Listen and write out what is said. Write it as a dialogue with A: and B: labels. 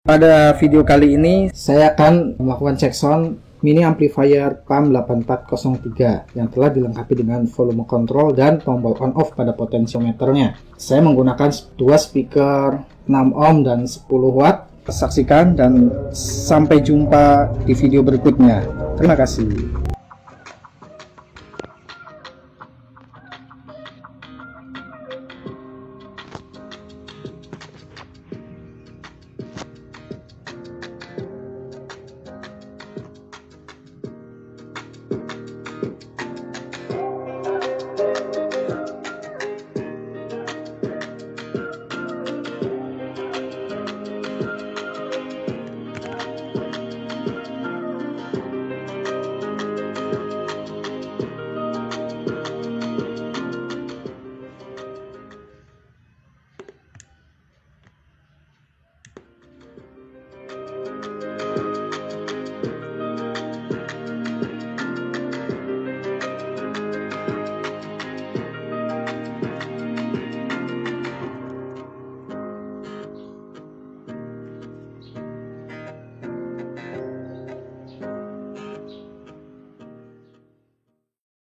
A: Pada video kali ini saya akan melakukan cek sound mini amplifier PAM 8403 yang telah dilengkapi dengan volume control dan tombol on off pada potensiometernya. Saya menggunakan dua speaker 6 ohm dan 10 watt. Saksikan dan sampai jumpa di video berikutnya. Terima kasih.